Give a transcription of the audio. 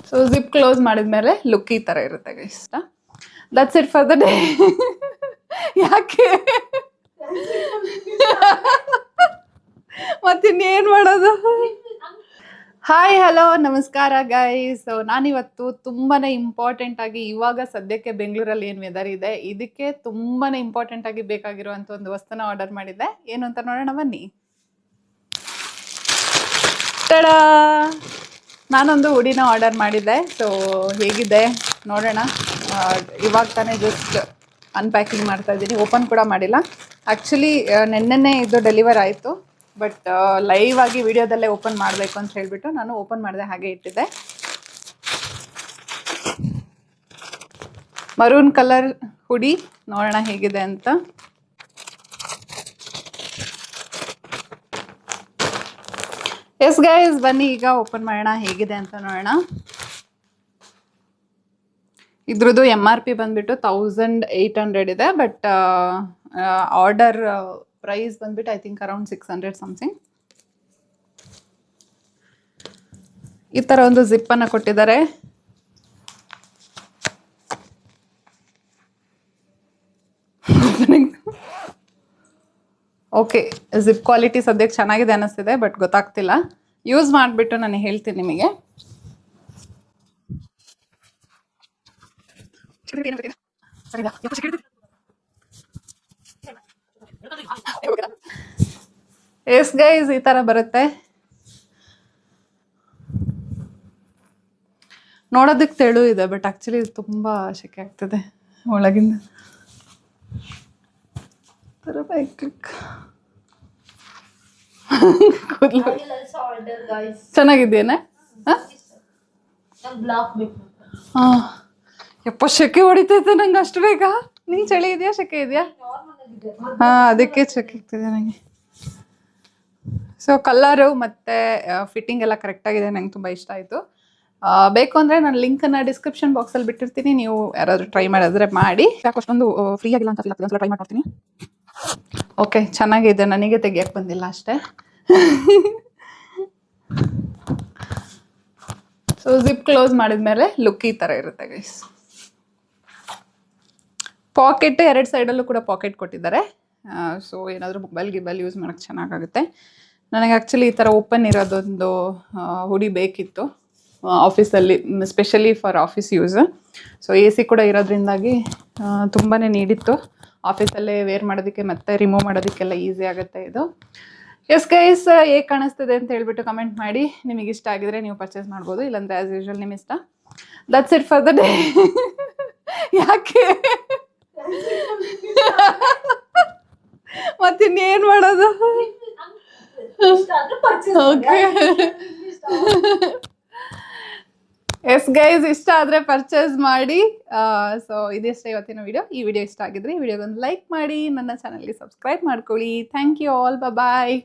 So zip close ಮಾಡಿದ್ಮೇಲೆ look ಈ ಥರ ಇರುತ್ತೆ guys. That's it for the day. ಯಾಕೆ ಮತ್ತಿನ್ನೇನು ಮಾಡೋದು? ಹಾಯ್ ಹಲೋ ನಮಸ್ಕಾರ ಗೈಸ್. ಸೊ ನಾನಿವತ್ತು ತುಂಬಾ ಇಂಪಾರ್ಟೆಂಟ್ ಆಗಿ ಇವಾಗ ಸದ್ಯಕ್ಕೆ ಬೆಂಗಳೂರಲ್ಲಿ ಏನು ವೆದರ್ ಇದೆ ಇದಕ್ಕೆ ತುಂಬಾ ಇಂಪಾರ್ಟೆಂಟ್ ಆಗಿ ಬೇಕಾಗಿರುವಂಥ ಒಂದು ವಸ್ತುನ ಆರ್ಡರ್ ಮಾಡಿದ್ದೆ. ಏನು ಅಂತ ನೋಡೋಣ ಬನ್ನಿ. ಟಡಾ, ನಾನೊಂದು ಹುಡಿನ ಆರ್ಡರ್ ಮಾಡಿದ್ದೆ. ಸೊ ಹೇಗಿದೆ ನೋಡೋಣ. ಇವಾಗ ತಾನೇ ಜಸ್ಟ್ ಅನ್ಪ್ಯಾಕಿಂಗ್ ಮಾಡ್ತಾ ಇದ್ದೀನಿ, ಓಪನ್ ಕೂಡ ಮಾಡಿಲ್ಲ. ಆ್ಯಕ್ಚುಲಿ ನೆನ್ನೆನೇ ಇದು ಡೆಲಿವರ್ ಆಯಿತು, ಬಟ್ ಲೈವ್ ಆಗಿ ವಿಡಿಯೋದಲ್ಲೇ ಓಪನ್ ಮಾಡಬೇಕು ಅಂತ ಹೇಳಿಬಿಟ್ಟು ನಾನು ಓಪನ್ ಮಾಡಿದೆ, ಹಾಗೆ ಇಟ್ಟಿದ್ದೆ. ಮರೂನ್ ಕಲರ್ ಹುಡಿ, ನೋಡೋಣ ಹೇಗಿದೆ ಅಂತ. ಎಸ್ ಗೈಸ್, ಬನ್ನಿ ಈಗ ಓಪನ್ ಮಾಡೋಣ, ಹೇಗಿದೆ ಅಂತ ನೋಡೋಣ. ಇದ್ರದ್ದು MRP ಬಂದ್ಬಿಟ್ಟು 1800 ಇದೆ, ಬಟ್ ಆರ್ಡರ್ ಪ್ರೈಸ್ ಬಂದ್ಬಿಟ್ಟು ಐ ಥಿಂಕ್ ಅರೌಂಡ್ 600 ಸಮಥಿಂಗ್. ಈ ಥರ ಒಂದು ಜಿಪ್ಪನ್ನು ಕೊಟ್ಟಿದ್ದಾರೆ. ಓಕೆ, ಜಿಪ್ ಕ್ವಾಲಿಟಿ ಸದ್ಯಕ್ಕೆ ಚೆನ್ನಾಗಿದೆ ಅನ್ನಿಸ್ತಿದೆ, ಬಟ್ ಗೊತ್ತಾಗ್ತಿಲ್ಲ. ಯೂಸ್ ಮಾಡಿಬಿಟ್ಟು ನಾನು ಹೇಳ್ತೀನಿ ನಿಮಗೆ. ಎಸ್ ಗೈಸ್, ಈ ಥರ ಬರುತ್ತೆ. ನೋಡೋದಕ್ಕೆ ತೆಳು ಇದೆ, ಬಟ್ ಆ್ಯಕ್ಚುಲಿ ತುಂಬ ಶೆಕೆ ಆಗ್ತದೆ ಒಳಗಿಂದ. ಚೆನ್ನಾಗಿದ್ದೇನೆ. ಹಾಂ, ಯಪ್ಪ ಶೆಕೆ ಹೊಡಿತೈತೆ ನಂಗೆ ಅಷ್ಟು ಬೇಗ. ನಿಂಗೆ ಚಳಿ ಇದೆಯಾ ಶೆಕೆ ಇದೆಯಾ? ಹಾಂ, ಅದಕ್ಕೆ ಶೆಕೆ ಆಗ್ತಿದೆ ನನಗೆ. ಸೊ ಕಲರು ಮತ್ತು ಫಿಟ್ಟಿಂಗ್ ಎಲ್ಲ ಕರೆಕ್ಟಾಗಿದೆ, ನಂಗೆ ತುಂಬ ಇಷ್ಟ ಆಯಿತು. ಬೇಕು ಅಂದರೆ ನಾನು ಲಿಂಕನ್ನು ಡಿಸ್ಕ್ರಿಪ್ಷನ್ ಬಾಕ್ಸಲ್ಲಿ ಬಿಟ್ಟಿರ್ತೀನಿ, ನೀವು ಯಾರಾದರೂ ಟ್ರೈ ಮಾಡಿದ್ರೆ ಮಾಡಿ. ಯಾಕೆ ಅಷ್ಟೊಂದು ಫ್ರೀ ಆಗಿಲ್ಲ ಅಂತ ಫೀಲ್ ಆಗ್ತದೆ, ಒಂದ್ಸಲ ಟ್ರೈ ಮಾಡ್ತೀನಿ. ಓಕೆ, ಚೆನ್ನಾಗಿದೆ, ನನಗೆ ತೆಗಿಯಕ್ಕೆ ಬಂದಿಲ್ಲ ಅಷ್ಟೇ. ಸೊ ಜಿಪ್ ಕ್ಲೋಸ್ ಮಾಡಿದ್ಮೇಲೆ ಲುಕ್ ಈ ಥರ ಇರುತ್ತೆ ಗೈಸ್. ಪಾಕೆಟ್ 2 ಸೈಡಲ್ಲೂ ಕೂಡ ಪಾಕೆಟ್ ಕೊಟ್ಟಿದ್ದಾರೆ. ಸೊ ಏನಾದರೂ ಮೊಬೈಲ್ ಗಿಬೈಲ್ ಯೂಸ್ ಮಾಡೋಕ್ಕೆ ಚೆನ್ನಾಗಾಗುತ್ತೆ. ನನಗೆ ಆ್ಯಕ್ಚುಲಿ ಈ ಥರ ಓಪನ್ ಇರೋದೊಂದು ಹುಡಿ ಬೇಕಿತ್ತು ಆಫೀಸಲ್ಲಿ, specially for office use. So AC ಕೂಡ ಇರೋದ್ರಿಂದಾಗಿ ತುಂಬಾ ನೀಡಿತ್ತು. ಆಫೀಸಲ್ಲೇ ವೇರ್ ಮಾಡೋದಕ್ಕೆ ಮತ್ತು ರಿಮೂವ್ ಮಾಡೋದಕ್ಕೆಲ್ಲ ಈಸಿ ಆಗುತ್ತೆ ಇದು. ಎಸ್ ಗೈಸ್, ಹೇಗೆ ಕಾಣಿಸ್ತಿದೆ ಅಂತ ಹೇಳ್ಬಿಟ್ಟು ಕಮೆಂಟ್ ಮಾಡಿ. ನಿಮಗೆ ಇಷ್ಟ ಆಗಿದ್ರೆ ನೀವು ಪರ್ಚೇಸ್ ಮಾಡ್ಬೋದು, ಇಲ್ಲಾಂದರೆ ಆ್ಯಸ್ ಯೂಶ್ವಲ್ ನಿಮ್ಮ ಇಷ್ಟ. That's it for the day. ಯಾಕೆ ಮತ್ತಿನ್ನೇನು ಮಾಡೋದು? ಓಕೆ, ಎಸ್ ಗೈಸ್, ಇಷ್ಟ ಆದರೆ ಪರ್ಚೇಸ್ ಮಾಡಿ. ಸೊ ಇದಿಷ್ಟೇ ಇವತ್ತಿನ ವಿಡಿಯೋ. ಈ ವಿಡಿಯೋ ಇಷ್ಟ ಆಗಿದ್ರೆ ಈ ವಿಡಿಯೋಗೊಂದು ಲೈಕ್ ಮಾಡಿ, ನನ್ನ ಚಾನಲ್ಗೆ ಸಬ್ಸ್ಕ್ರೈಬ್ ಮಾಡ್ಕೊಳ್ಳಿ. Thank you all, bye.